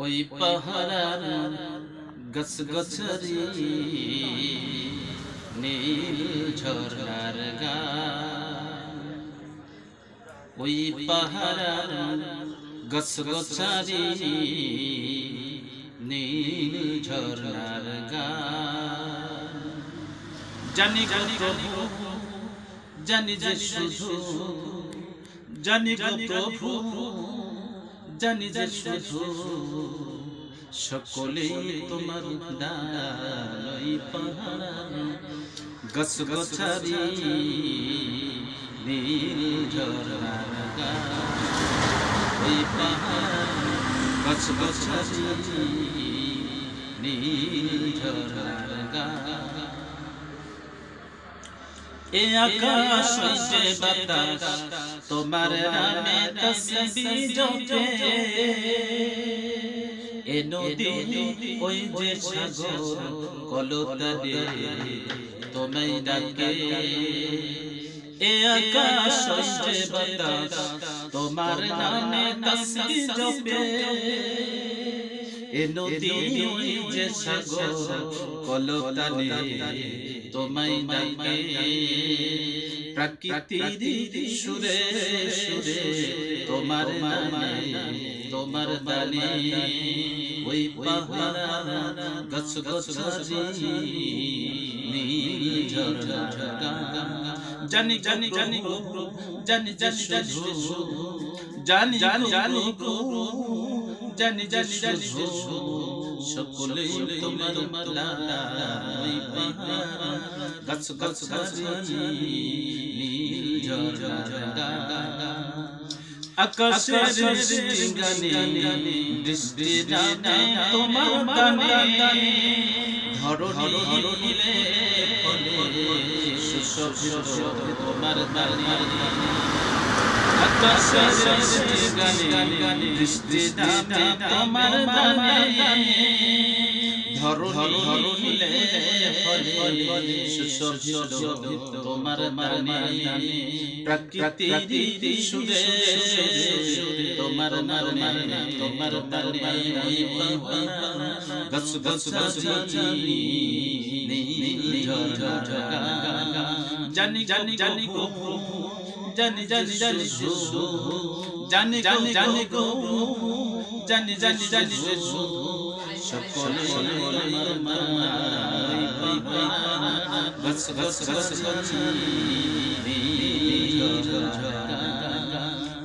ওই পাহাড়ার গছ গছরি নীল ঝরনার গান, ওই পাহাড়ার গছ গছরি নীল ঝরনার গান। জানি গো প্রভু, জানি যে শুধু, জানি গো প্রভু, জানি যে শুধু সকলেই তোমার দান। ওই পাহাড় গছ গছারি নীল ঝরনার গান, ওই পাহাড় গছ গছারি নীল ঝরনার গান। এ আকাশ যে বাতাস তোমার নামে তসবিহ জপে, এ নদী ওই যে সাগর কলতানে তোমায় ডাকে। এ আকাশ যে বাতাস তোমার নামে তসবিহ জপে, এ নদী ওই যে সাগর কলতানে তোমায় ডাকে। প্রকৃতির সুরে সুরে তোমার নামে তোমার দানে, ওই পাহাড় গছ গছারি নীল ঝরনার গান। জানি জানি জানি জানি জানি জানি জানি জানি জানি জানি জানি জানি সকলেই তোমার মালা। ওই পাহাড় গছ গছারি নীল ঝরনার গান। আকাশের গানে বৃষ্টি নামে তোমার গানে, ধরণী হিলে ফলে সুশোভিত তোমার গানে। আকাশের গানে বৃষ্টি নামে তোমার গানে, ধরণী হিলে ফলে সুশোভিত তোমার গানে। প্রকৃতির সুরে সুরে তোমার নামে তোমার দানে, ওই পাহাড় গছ গছারি নীল ঝরনার গান। জানি জানি জানি গো জানি জানি জানি জানি জানি জানি গো জানি জানি জানি সকলে তোমার মালা। ওই পাহাড় গছ গছারি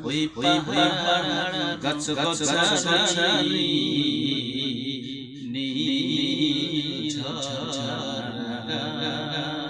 ওই পাহাড় গছ গছারি নীল ঝরনার গান।